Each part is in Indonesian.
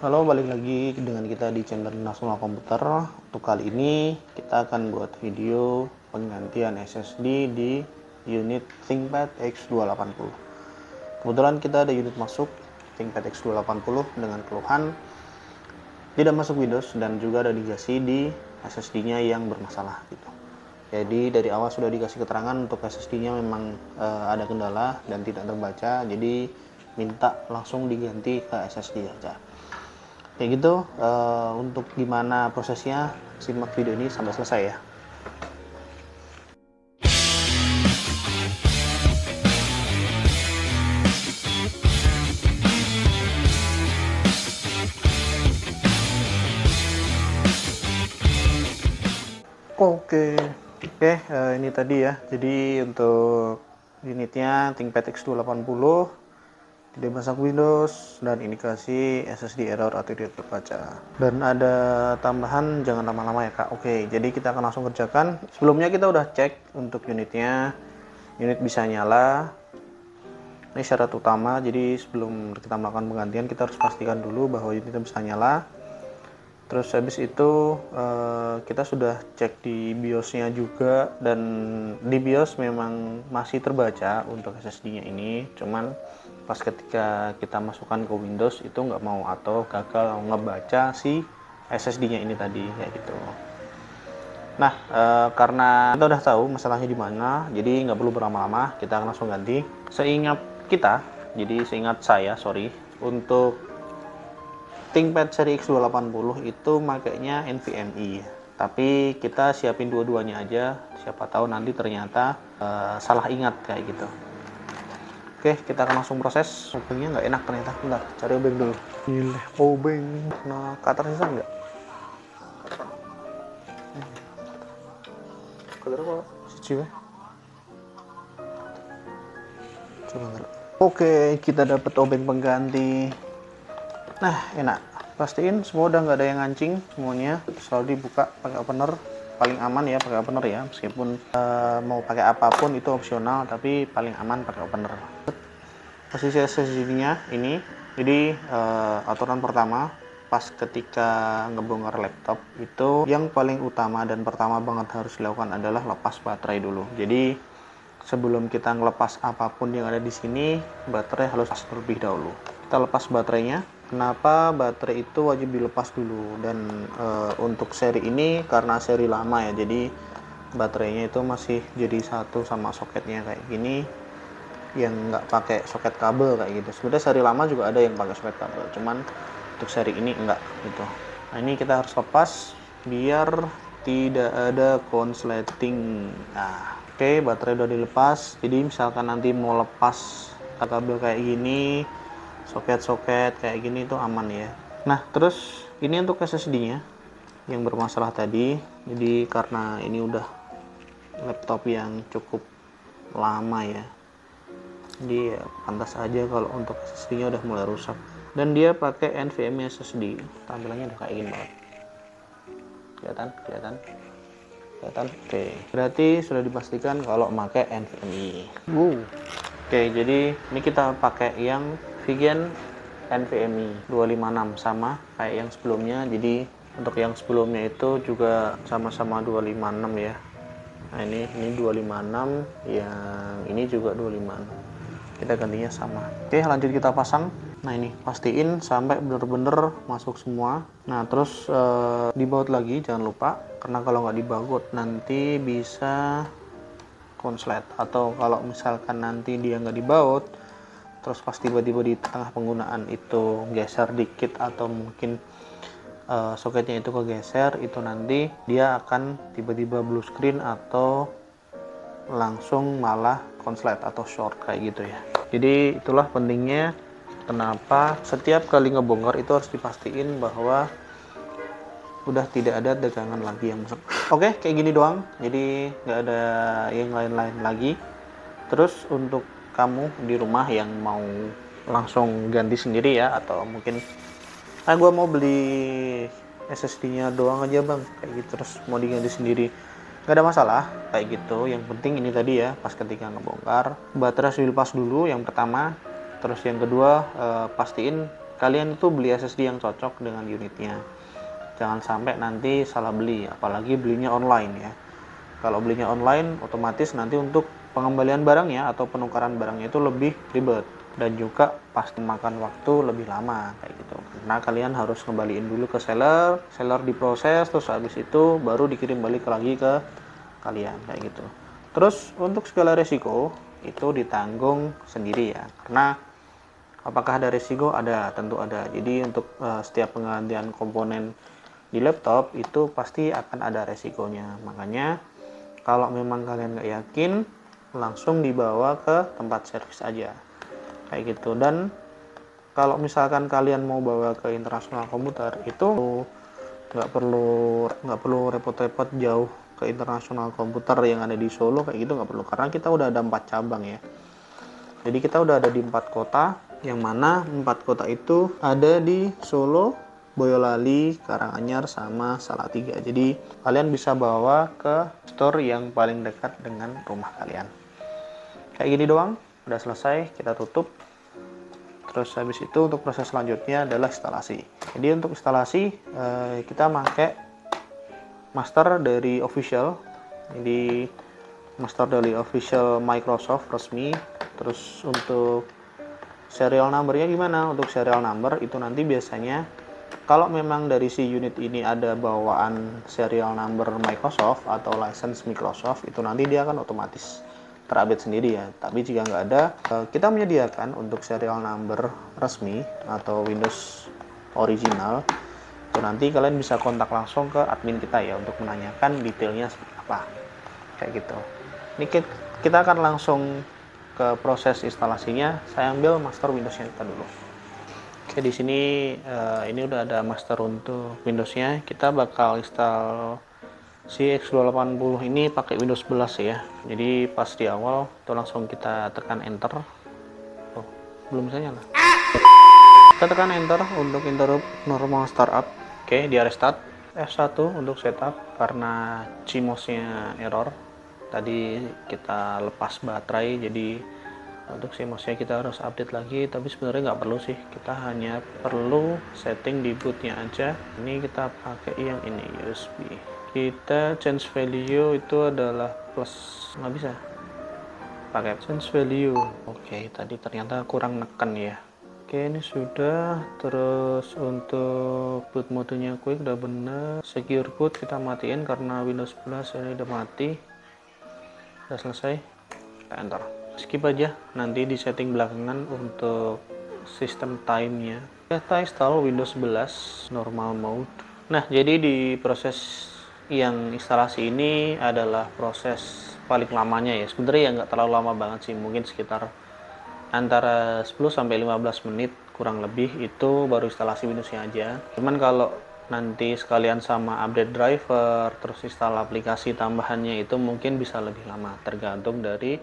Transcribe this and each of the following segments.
Halo, balik lagi dengan kita di channel Nasional Komputer. Untuk kali ini kita akan buat video penggantian SSD di unit ThinkPad X280. Kebetulan kita ada unit masuk ThinkPad X280 dengan keluhan tidak masuk Windows dan juga ada digasi di SSD-nya yang bermasalah gitu. Jadi dari awal sudah dikasih keterangan untuk SSD-nya memang ada kendala dan tidak terbaca, jadi minta langsung diganti ke SSD aja. Kayak gitu. Untuk gimana prosesnya, simak video ini sampai selesai ya. Oke, ini tadi ya. Jadi untuk unitnya ThinkPad X280 tidak masuk Windows dan indikasi SSD error atau tidak terbaca. Dan ada tambahan, jangan lama-lama ya Kak. Oke, jadi kita akan langsung kerjakan. Sebelumnya kita udah cek untuk unitnya, unit bisa nyala. Ini syarat utama, jadi sebelum kita melakukan penggantian kita harus pastikan dulu bahwa unitnya bisa nyala. Terus habis itu kita sudah cek di BIOS-nya juga, dan di BIOS memang masih terbaca untuk SSD-nya ini, cuman pas ketika kita masukkan ke Windows itu nggak mau atau gagal ngebaca si SSD-nya ini tadi kayak gitu. Nah, karena kita udah tahu masalahnya di mana, jadi nggak perlu berlama-lama, kita akan langsung ganti. Seingat saya, untuk ThinkPad seri X280 itu makainya NVMe, tapi kita siapin dua-duanya aja, siapa tahu nanti ternyata salah ingat kayak gitu. Oke, kita akan langsung proses. Obengnya nggak enak ternyata, bentar, cari obeng dulu. Pilih obeng, nah cutter sisa nggak? Cutter apa? Cici. Coba nggak. Oke, kita dapat obeng pengganti. Nah, enak. Pastiin semua udah nggak ada yang ngancing, semuanya selalu dibuka pakai opener. Paling aman ya pakai opener ya, meskipun mau pakai apapun itu opsional, tapi paling aman pakai opener. Posisi SSD-nya ini, jadi aturan pertama pas ketika ngebongkar laptop itu yang paling utama dan pertama banget harus dilakukan adalah lepas baterai dulu. Jadi sebelum kita ngelepas apapun yang ada di sini, baterai harus terlebih dahulu. Kita lepas baterainya. Kenapa baterai itu wajib dilepas dulu? Dan untuk seri ini karena seri lama ya, jadi baterainya itu masih jadi satu sama soketnya kayak gini, yang nggak pakai soket kabel kayak gitu. Sebenarnya seri lama juga ada yang pakai soket kabel, cuman untuk seri ini enggak gitu. Nah, ini kita harus lepas biar tidak ada konsleting. Nah, oke, baterai udah dilepas. Jadi misalkan nanti mau lepas kabel kayak gini, soket-soket kayak gini itu aman ya. Nah, terus ini untuk SSD-nya yang bermasalah tadi. Jadi karena ini udah laptop yang cukup lama ya, jadi ya pantas aja kalau untuk SSD-nya udah mulai rusak. Dan dia pakai NVMe SSD. Tampilannya udah kayak gini banget. Kelihatan? Oke, berarti sudah dipastikan kalau pakai NVMe. Oke, jadi ini kita pakai yang Vigen NVMe 256 sama kayak yang sebelumnya. Jadi untuk yang sebelumnya itu juga sama-sama 256 ya. Nah, ini 256, yang ini juga 256. Kita gantinya sama. Oke, lanjut kita pasang. Nah, ini pastiin sampai bener-bener masuk semua. Nah, terus dibaut lagi, jangan lupa, karena kalau nggak dibaut nanti bisa konslet, atau kalau misalkan nanti dia nggak dibaut terus pas tiba-tiba di tengah penggunaan itu geser dikit atau mungkin soketnya itu kegeser, itu nanti dia akan tiba-tiba blue screen atau langsung malah konslet atau short kayak gitu ya. Jadi itulah pentingnya kenapa setiap kali ngebongkar itu harus dipastiin bahwa udah tidak ada dagangan lagi yang masuk. Oke, kayak gini doang, jadi nggak ada yang lain-lain lagi. Terus untuk kamu di rumah yang mau langsung ganti sendiri ya, atau mungkin gue mau beli SSD-nya doang aja bang kayak gitu, terus mau diganti sendiri, nggak ada masalah kayak gitu. Yang penting ini tadi ya, pas ketika ngebongkar baterai harus dilepas dulu yang pertama. Terus yang kedua, pastiin kalian itu beli SSD yang cocok dengan unitnya. Jangan sampai nanti salah beli, apalagi belinya online ya. Kalau belinya online, otomatis nanti untuk pengembalian barangnya atau penukaran barangnya itu lebih ribet dan juga pasti makan waktu lebih lama kayak gitu. Karena kalian harus kembaliin dulu ke seller, seller diproses, terus habis itu baru dikirim balik lagi ke kalian kayak gitu. Terus untuk segala resiko itu ditanggung sendiri ya. Karena apakah ada resiko? Ada, tentu ada. Jadi untuk setiap penggantian komponen di laptop itu pasti akan ada resikonya. Makanya kalau memang kalian nggak yakin, langsung dibawa ke tempat servis aja kayak gitu. Dan kalau misalkan kalian mau bawa ke internasional komputer, itu nggak perlu repot-repot jauh ke internasional komputer yang ada di Solo kayak gitu, nggak perlu, karena kita udah ada 4 cabang ya. Jadi kita udah ada di 4 kota, yang mana 4 kota itu ada di Solo, Boyolali, Karanganyar, sama Salatiga. Jadi kalian bisa bawa ke store yang paling dekat dengan rumah kalian. Kayak gini doang, udah selesai, kita tutup. Terus habis itu untuk proses selanjutnya adalah instalasi. Jadi untuk instalasi kita pakai master dari official. Jadi master dari official Microsoft resmi. Terus untuk serial numbernya gimana? Untuk serial number itu nanti biasanya kalau memang dari si unit ini ada bawaan serial number Microsoft atau license Microsoft, itu nanti dia akan otomatis terupdate sendiri ya. Tapi jika nggak ada, kita menyediakan untuk serial number resmi atau Windows original. Itu nanti kalian bisa kontak langsung ke admin kita ya untuk menanyakan detailnya seperti apa. Kayak gitu. Ini kita akan langsung ke proses instalasinya. Saya ambil master Windowsnya kita dulu. Oke, di sini ini udah ada master untuk Windowsnya. Kita bakal install si X280 ini pakai Windows 11 ya. Jadi pas di awal itu langsung kita tekan enter. Oh, belum bisa nyala. Kita tekan enter untuk interrupt normal startup. Oke, dia restart. F1 untuk setup karena CMOS-nya error. Tadi kita lepas baterai, jadi untuk CMOS-nya kita harus update lagi, tapi sebenarnya nggak perlu sih, kita hanya perlu setting di bootnya aja. Ini kita pakai yang ini, USB. Kita change value itu adalah plus, nggak bisa pakai change value. Oke, tadi ternyata kurang neken ya. Oke, ini sudah. Terus untuk boot modenya quick udah bener. Secure boot kita matiin karena Windows 11 ini udah mati. Udah selesai, kita enter. Skip aja, nanti di setting belakangan untuk sistem time-nya. Kita install Windows 11 normal mode. Nah, jadi di proses yang instalasi ini adalah proses paling lamanya ya. Sebenarnya ya nggak terlalu lama banget sih, mungkin sekitar antara 10-15 menit kurang lebih, itu baru instalasi Windows-nya aja. Cuman kalau nanti sekalian sama update driver, terus install aplikasi tambahannya, itu mungkin bisa lebih lama, tergantung dari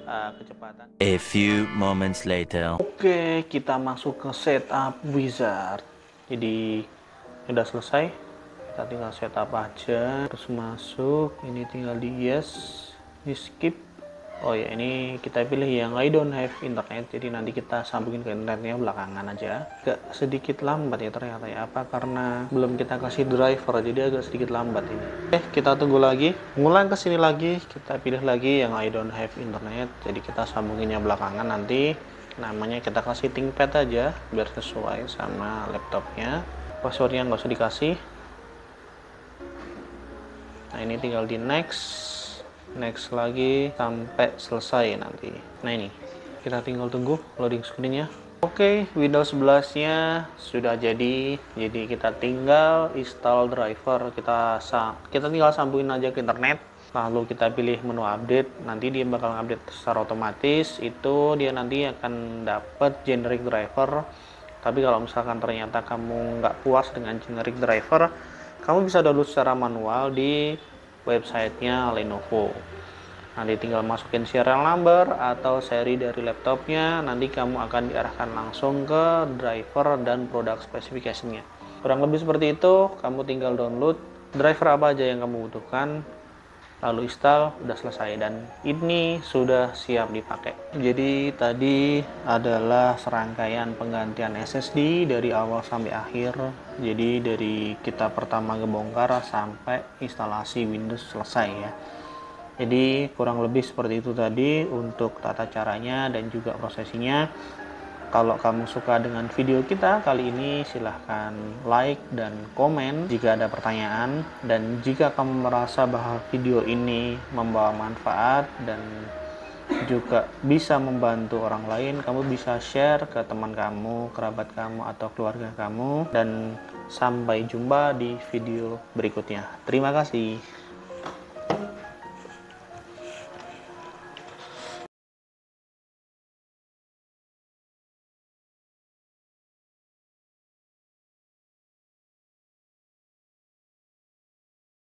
kecepatan. A few moments later. Oke, kita masuk ke setup wizard. Jadi udah selesai, kita tinggal setup aja. Terus masuk, ini tinggal di yes, di skip. Oh ya, ini kita pilih yang I don't have internet, jadi nanti kita sambungin ke internetnya belakangan aja. Agak sedikit lambat ya ternyata ya, apa karena belum kita kasih driver, jadi agak sedikit lambat ini. Oke, kita tunggu lagi, ngulang ke sini lagi, kita pilih lagi yang I don't have internet, jadi kita sambunginnya belakangan nanti. Namanya kita kasih ThinkPad aja, biar sesuai sama laptopnya. Passwordnya nggak usah dikasih. Nah, ini tinggal di next lagi sampai selesai nanti. Nah, ini kita tinggal tunggu loading screen-nya. Oke, Windows 11-nya sudah jadi kita tinggal install driver. Kita tinggal sambungin aja ke internet, lalu kita pilih menu update. Nanti dia bakal update secara otomatis. Itu dia nanti akan dapat generic driver. Tapi kalau misalkan ternyata kamu nggak puas dengan generic driver, kamu bisa download secara manual di websitenya Lenovo. Nanti tinggal masukin serial number atau seri dari laptopnya, nanti kamu akan diarahkan langsung ke driver dan product specification-nya. Kurang lebih seperti itu. Kamu tinggal download driver apa aja yang kamu butuhkan, lalu install, udah selesai, dan ini sudah siap dipakai. Jadi tadi adalah serangkaian penggantian SSD dari awal sampai akhir. Jadi dari kita pertama ngebongkar sampai instalasi Windows selesai ya. Jadi kurang lebih seperti itu tadi untuk tata caranya dan juga prosesinya. Kalau kamu suka dengan video kita kali ini, silahkan like dan komen jika ada pertanyaan. Dan jika kamu merasa bahwa video ini membawa manfaat dan juga bisa membantu orang lain, kamu bisa share ke teman kamu, kerabat kamu, atau keluarga kamu. Dan sampai jumpa di video berikutnya. Terima kasih.